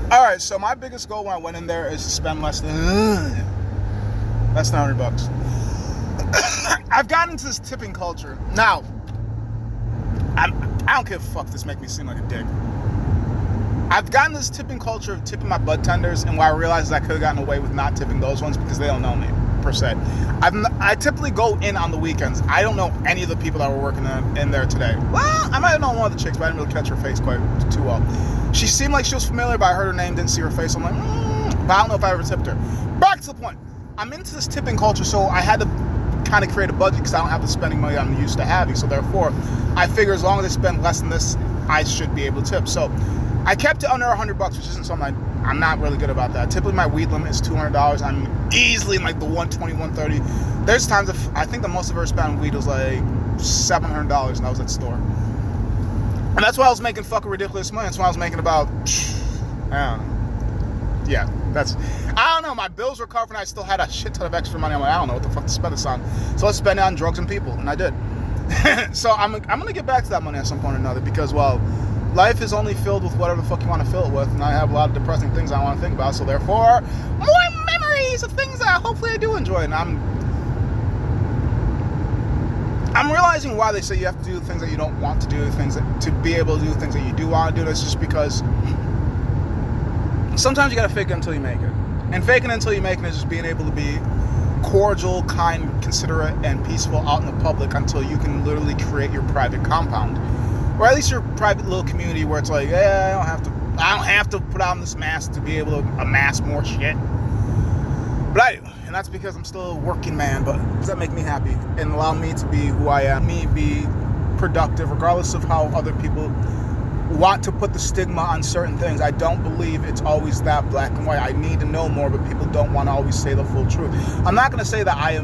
All right, so my biggest goal when I went in there is to spend less than $100. I've gotten into this tipping culture. Now, I don't give a fuck if this make me seem like a dick. I've gotten this tipping culture of tipping my bud tenders, and why I realized I could have gotten away with not tipping those ones because they don't know me, per se. I typically go in on the weekends. I don't know any of the people that were working in there today. Well, I might have known one of the chicks, but I didn't really catch her face quite too well. She seemed like she was familiar, but I heard her name, didn't see her face. I'm like, but I don't know if I ever tipped her. Back to the point. I'm into this tipping culture, so I had to kind of create a budget because I don't have the spending money I'm used to having. So therefore, I figure as long as I spend less than this, I should be able to tip. So I kept it under $100, which isn't something I'm not really good about that. Typically, my weed limit is $200. I'm easily in like the 120, 130. There's times I think the most I've ever spent on weed was like $700, and I was at the store. And that's why I was making fucking ridiculous money. That's why I was making about, I don't know. Yeah, I don't know. My bills were covered, and I still had a shit ton of extra money. I'm like, I don't know what the fuck to spend this on. So let's spend it on drugs and people, and I did. So I'm gonna get back to that money at some point or another because, well, life is only filled with whatever the fuck you want to fill it with, and I have a lot of depressing things I want to think about. So therefore, more memories of things that hopefully I do enjoy. And I'm realizing why they say you have to do things that you don't want to do, things that, to be able to do things that you do want to do. That's just because sometimes you gotta fake it until you make it. And faking it until you make it is just being able to be cordial, kind, considerate, and peaceful out in the public until you can literally create your private compound. Or at least your private little community where it's like, I don't have to put on this mask to be able to amass more shit. But I do. And that's because I'm still a working man, but does that make me happy and allow me to be who I am, me be productive regardless of how other people want to put the stigma on certain things. I don't believe it's always that black and white. I need to know more, but people don't want to always say the full truth. I'm not going to say that I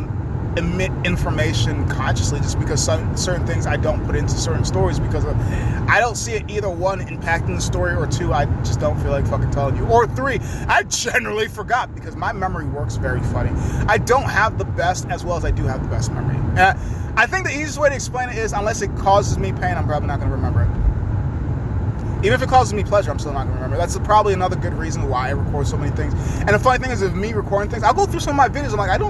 emit information consciously just because certain things I don't put into certain stories because I don't see it either one impacting the story, or two, I just don't feel like fucking telling you, or three, I generally forgot because my memory works very funny. I don't have the best as well as I do have the best memory. And I think the easiest way to explain it is unless it causes me pain, I'm probably not going to remember it. Even if it causes me pleasure, I'm still not going to remember. That's probably another good reason why I record so many things. And the funny thing is, with me recording things, I'll go through some of my videos, I'm like,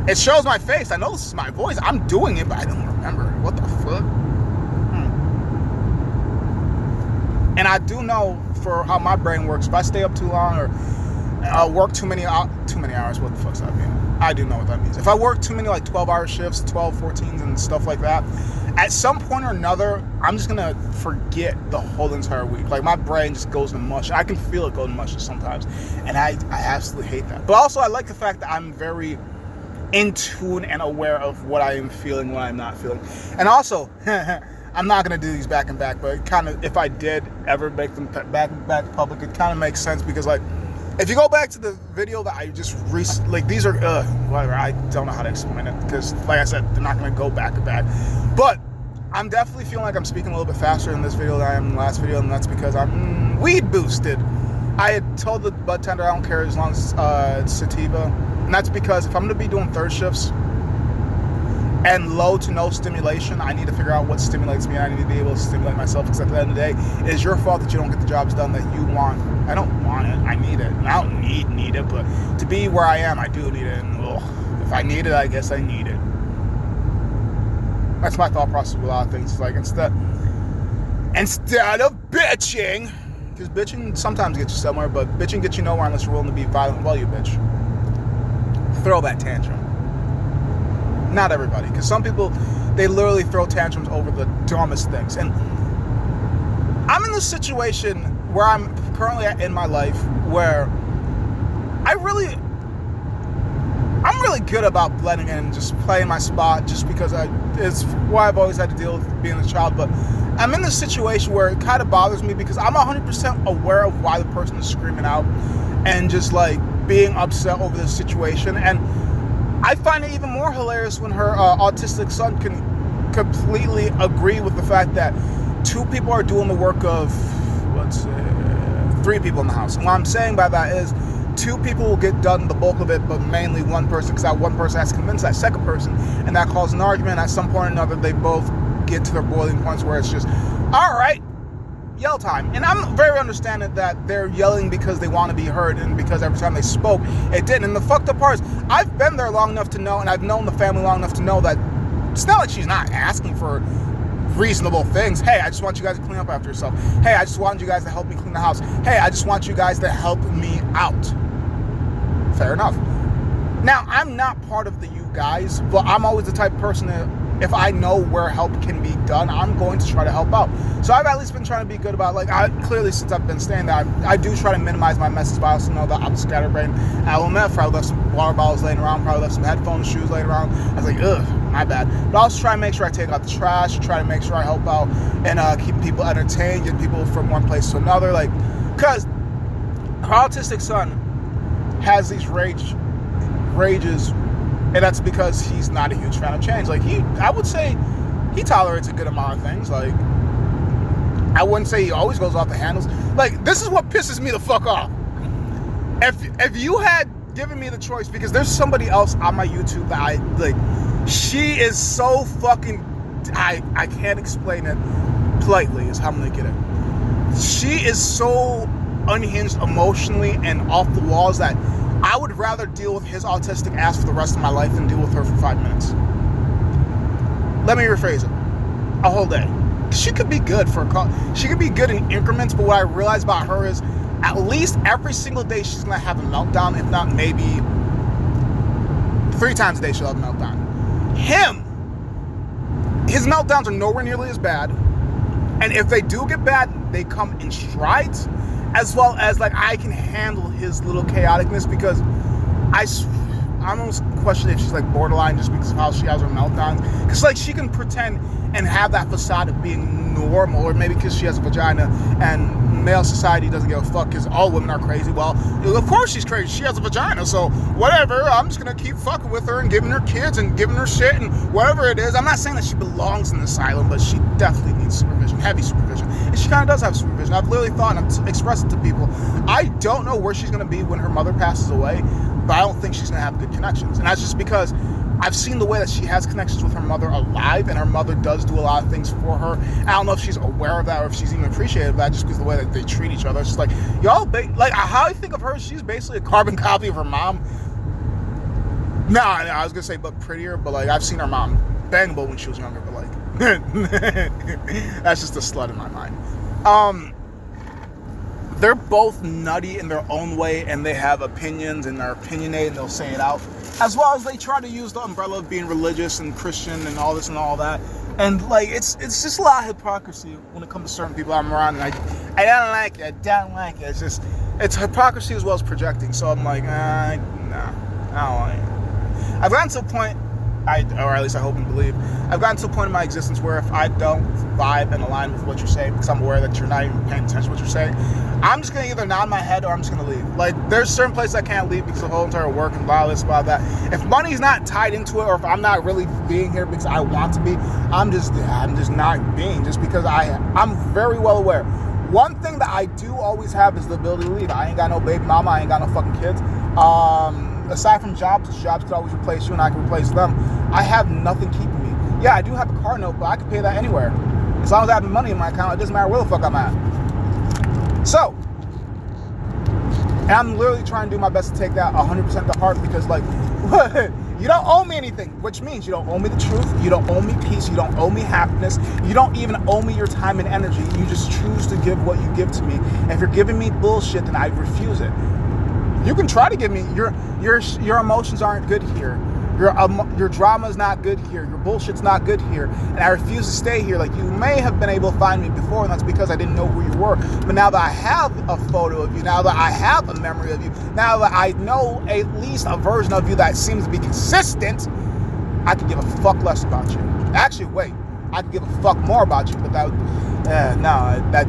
it shows my face. I know this is my voice. I'm doing it, but I don't remember. What the fuck? And I do know for how my brain works, if I stay up too long or work too many hours, what the fuck's that mean? I do know what that means. If I work too many like 12-hour shifts, 12, 14s and stuff like that, at some point or another, I'm just going to forget the whole entire week. Like my brain just goes to mush. I can feel it go to mush sometimes. And I absolutely hate that. But also I like the fact that I'm very in tune and aware of what I am feeling, what I'm not feeling. And also, I'm not going to do these back and back, but it kind of, if I did ever make them back and back public, it kind of makes sense because like, if you go back to the video that I just like these are, whatever, I don't know how to explain it because like I said, they're not going to go back to back. But I'm definitely feeling like I'm speaking a little bit faster in this video than I am in the last video, and that's because I'm weed boosted. I had told the bud tender I don't care as long as it's sativa, and that's because if I'm going to be doing third shifts and low to no stimulation, I need to figure out what stimulates me, and I need to be able to stimulate myself, because at the end of the day, it is your fault that you don't get the jobs done that you want. I don't want it, I need it, and I don't need it, but to be where I am, I do need it, and if I need it, I guess I need it. That's my thought process with a lot of things. It's like, instead of bitching, because bitching sometimes gets you somewhere, but bitching gets you nowhere unless you're willing to be violent while you bitch. Throw that tantrum. Not everybody, because some people, they literally throw tantrums over the dumbest things. And I'm in this situation where I'm currently in my life where I'm really good about blending in and just playing my spot, just because it's why I've always had to deal with being a child. But I'm in this situation where it kind of bothers me because I'm 100% aware of why the person is screaming out and just like being upset over this situation. And I find it even more hilarious when her autistic son can completely agree with the fact that two people are doing the work of, let's say, three people in the house. And what I'm saying by that is two people will get done the bulk of it, but mainly one person, because that one person has to convince that second person, and that causes an argument. At some point or another, they both get to their boiling points where it's just, all right, yell time. And I'm very understanding that they're yelling because they want to be heard and because every time they spoke, it didn't. And the fucked up part is, I've been there long enough to know, and I've known the family long enough to know that it's not like she's not asking for reasonable things. Hey, I just want you guys to clean up after yourself. Hey, I just want you guys to help me clean the house. Hey, I just want you guys to help me out. Fair enough. Now, I'm not part of the you guys, but I'm always the type of person that if I know where help can be done, I'm going to try to help out. So I've at least been trying to be good about, like, clearly since I've been staying there, I do try to minimize my messes, but I also know that I'm scatterbrained. I will admit, probably left some water bottles laying around, probably left some headphones, shoes laying around. I was like, ugh, my bad. But I also try to make sure I take out the trash, try to make sure I help out and keep people entertained, get people from one place to another. Like, because her autistic son has these rages, and that's because he's not a huge fan of change. Like, I would say he tolerates a good amount of things. Like, I wouldn't say he always goes off the handles. Like, this is what pisses me the fuck off. If you had given me the choice, because there's somebody else on my YouTube that I like, she is so fucking, I can't explain it politely is how I'm gonna get it. She is so unhinged emotionally and off the walls that I would rather deal with his autistic ass for the rest of my life than deal with her for 5 minutes. Let me rephrase it. A whole day. She could be good for a call. She could be good in increments, but what I realize about her is at least every single day she's going to have a meltdown, if not maybe 3 times a day she'll have a meltdown. His meltdowns are nowhere nearly as bad. And if they do get bad, they come in strides. As well as, like, I can handle his little chaoticness because I almost question if she's, like, borderline just because of how she has her meltdowns. Because, like, she can pretend and have that facade of being normal, or maybe because she has a vagina and male society doesn't give a fuck because all women are crazy. Well, of course she's crazy. She has a vagina, so whatever. I'm just going to keep fucking with her and giving her kids and giving her shit and whatever it is. I'm not saying that she belongs in the asylum, but she definitely needs supervision, heavy supervision. And she kind of does have supervision. I've literally thought, and I've expressed it to people, I don't know where she's going to be when her mother passes away, but I don't think she's going to have good connections. And that's just because I've seen the way that she has connections with her mother alive, and her mother does do a lot of things for her. I don't know if she's aware of that or if she's even appreciative of that, just because of the way that they treat each other. It's just like, like, how I think of her, she's basically a carbon copy of her mom. Nah, I was going to say, but prettier, but, like, I've seen her mom bangable when she was younger, but, like, that's just a slut in my mind. They're both nutty in their own way, and they have opinions, and they're opinionated, and they'll say it out. As well as they try to use the umbrella of being religious and Christian and all this and all that. And, like, it's just a lot of hypocrisy when it comes to certain people I'm around. And I don't like it. I don't like it. It's hypocrisy as well as projecting. So I'm like, nah, I don't like it. I've gotten to a point, or at least I hope and believe, I've gotten to a point in my existence where if I don't vibe and align with what you're saying, because I'm aware that you're not even paying attention to what you're saying, I'm just going to either nod my head or I'm just going to leave. Like, there's certain places I can't leave because of the whole entire work and blah, this, blah, that. If money's not tied into it, or if I'm not really being here because I want to be, I'm just not being, just because I'm very well aware. One thing that I do always have is the ability to leave. I ain't got no baby mama, I ain't got no fucking kids. Aside from jobs could always replace you and I can replace them. I have nothing keeping me. Yeah, I do have a car note, but I can pay that anywhere. As long as I have the money in my account, it doesn't matter where the fuck I'm at. So, and I'm literally trying to do my best to take that 100% to heart because, like, you don't owe me anything, which means you don't owe me the truth, you don't owe me peace, you don't owe me happiness, you don't even owe me your time and energy. You just choose to give what you give to me. And if you're giving me bullshit, then I refuse it. You can try to give me, your emotions aren't good here. Your drama is not good here. Your bullshit's not good here. And I refuse to stay here. Like, you may have been able to find me before, and that's because I didn't know who you were. But now that I have a photo of you, now that I have a memory of you, now that I know at least a version of you that seems to be consistent, I could give a fuck less about you. Actually, wait. I could give a fuck more about you, but that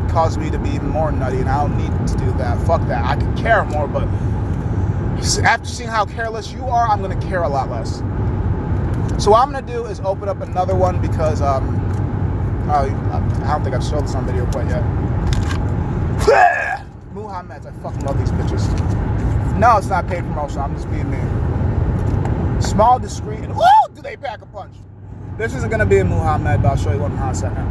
caused me to be even more nutty, and I don't need to do that. Fuck that. I could care more, but after seeing how careless you are, I'm going to care a lot less. So what I'm going to do is open up another one because I don't think I've showed this on video quite yet. Muhammad's, I fucking love these bitches. No, it's not paid promotion. I'm just being mean. Small, discreet, and woo, do they pack a punch. This isn't going to be a Muhammad, but I'll show you one in a hot second.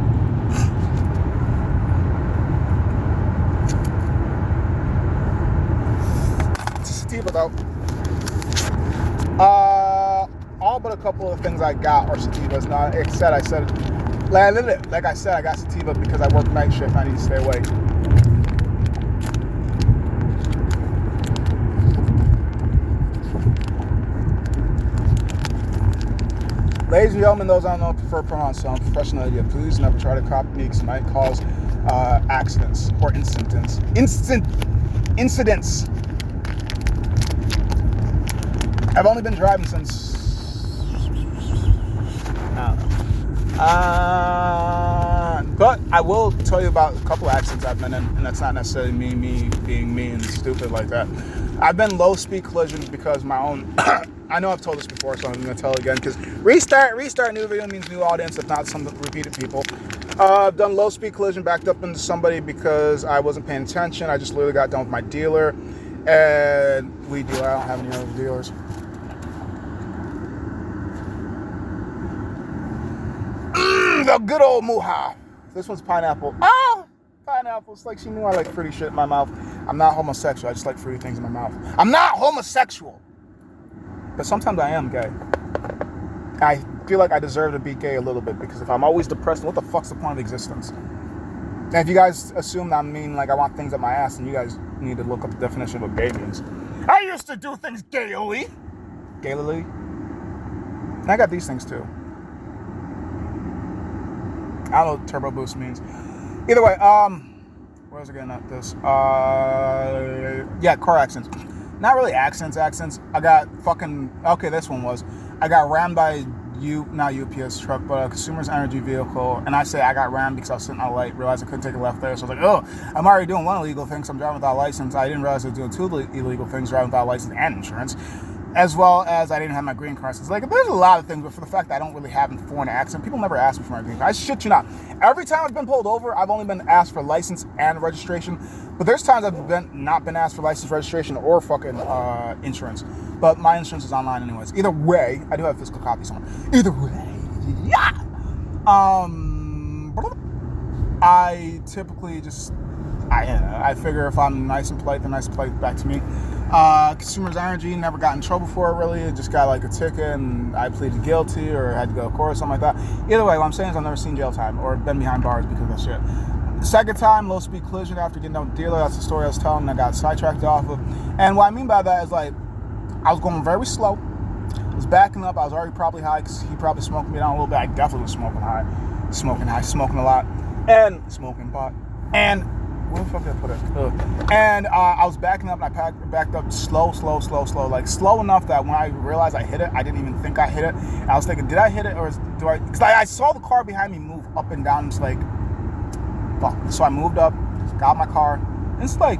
So, all but a couple of things I got are sativas. Now, like I said, I got sativa because I work night shift. I need to stay awake. Ladies and gentlemen, those I don't know prefer pronouns, so I'm professional idiot. Please never try to copy me because it might cause accidents or incidents. I've only been driving since but I will tell you about a couple accidents I've been in, and that's not necessarily me being mean and stupid like that. I've been low speed collisions because my own. I know I've told this before, so I'm going to tell it again because restart, new video means new audience, if not some repeated people. I've done low speed collision, backed up into somebody because I wasn't paying attention. I just literally got done with my dealer, and I don't have any other dealers. The good old Muha. This one's pineapple. Oh, pineapple. It's like she knew I like fruity shit in my mouth. I'm not homosexual. I just like fruity things in my mouth. I'm not homosexual. But sometimes I am gay. I feel like I deserve to be gay a little bit because if I'm always depressed, what the fuck's the point of existence? And if you guys assume that I mean like I want things up my ass, then you guys need to look up the definition of what gay means. I used to do things gaily. Gaily. And I got these things too. I don't know what turbo boost means. Either way, where was I getting at this? Yeah, car accidents. Not really accidents. I got this one was. I got rammed by not UPS truck, but a consumer's energy vehicle. And I say I got rammed because I was sitting at a light, realized I couldn't take a left there. So I was like, oh, I'm already doing one illegal thing, so I'm driving without a license. I didn't realize I was doing two illegal things, driving without a license and insurance. As well as I didn't have my green card. So it's like, there's a lot of things, but for the fact that I don't really have a foreign accent, people never ask me for my green card. I shit you not. Every time I've been pulled over, I've only been asked for license and registration. But there's times I've not been asked for license, registration, or fucking insurance. But my insurance is online anyways. Either way, I do have physical copies on. Either way, yeah. I typically I figure if I'm nice and polite, they're nice and polite back to me. Consumer's energy, never got in trouble for it really. I just got like a ticket and I pleaded guilty or had to go to court or something like that. Either way, what I'm saying is I've never seen jail time or been behind bars because of that shit. Second time, low speed collision after getting done with the dealer. That's the story I was telling. I got sidetracked off of. And what I mean by that is like, I was going very slow. I was backing up. I was already probably high because he probably smoked me down a little bit. I definitely was smoking a lot. And smoking pot. And where the fuck did I put it? And I was backing up and I backed up slow. Like slow enough that when I realized I hit it, I didn't even think I hit it. I was thinking, did I hit it or do I? Because I saw the car behind me move up and down. It's like, fuck. So I moved up, got my car. And it's like,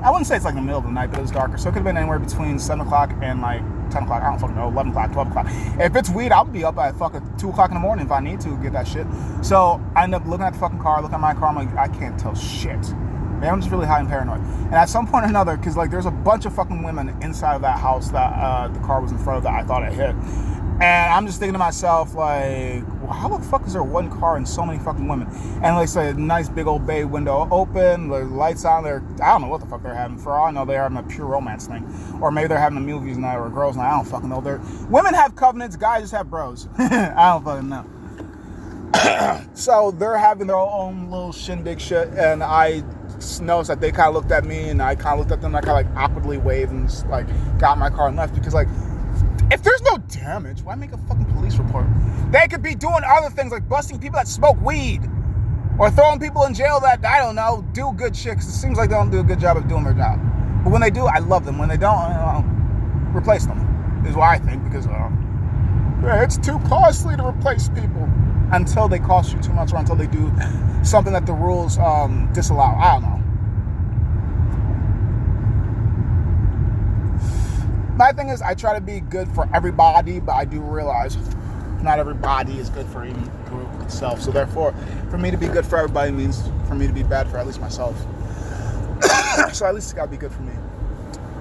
I wouldn't say it's like in the middle of the night, but it was darker. So it could have been anywhere between 7 o'clock and like 10 o'clock. I don't fucking know, 11 o'clock, 12 o'clock. If it's weed, I'll be up at fucking 2 o'clock in the morning if I need to get that shit. So I end up looking at the fucking car, looking at my car. I'm like, I can't tell shit. Man, I'm just really high and paranoid. And at some point or another, because like there's a bunch of fucking women inside of that house that the car was in front of that I thought I hit. And I'm just thinking to myself, like, well, how the fuck is there one car and so many fucking women? And like I say, a nice big old bay window open, the lights on there. I don't know what the fuck they're having. For all I know, they're having a pure romance thing. Or maybe they're having a movies night or a girls night. I don't fucking know. Women have covenants, guys just have bros. I don't fucking know. So they're having their own little shindig shit, and I noticed that they kind of looked at me, and I kind of looked at them, and I kind of like awkwardly waved and just, like got in my car and left because like, if there's no damage, why make a fucking police report? They could be doing other things like busting people that smoke weed or throwing people in jail that, I don't know, do good shit because it seems like they don't do a good job of doing their job. But when they do, I love them. When they don't, replace them is what I think because it's too costly to replace people until they cost you too much or until they do something that the rules disallow. I don't know. My thing is, I try to be good for everybody, but I do realize not everybody is good for even the group itself. So therefore, for me to be good for everybody means for me to be bad for at least myself. So at least it's got to be good for me.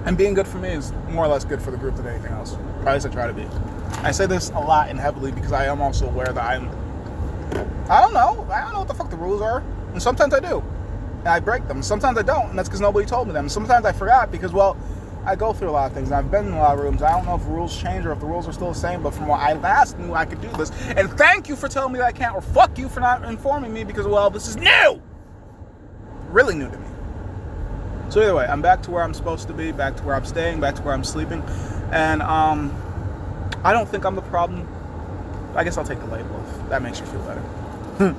And being good for me is more or less good for the group than anything else. Or at least I try to be. I say this a lot and heavily because I am also aware that I don't know what the fuck the rules are. And sometimes I do. And I break them. Sometimes I don't. And that's because nobody told me them. Sometimes I forgot because, well, I go through a lot of things. I've been in a lot of rooms. I don't know if rules change or if the rules are still the same, but from what I last knew, I could do this. And thank you for telling me that I can't, or fuck you for not informing me, because, well, this is new. Really new to me. So either way, I'm back to where I'm supposed to be, back to where I'm staying, back to where I'm sleeping. And I don't think I'm the problem. I guess I'll take the label if that makes you feel better.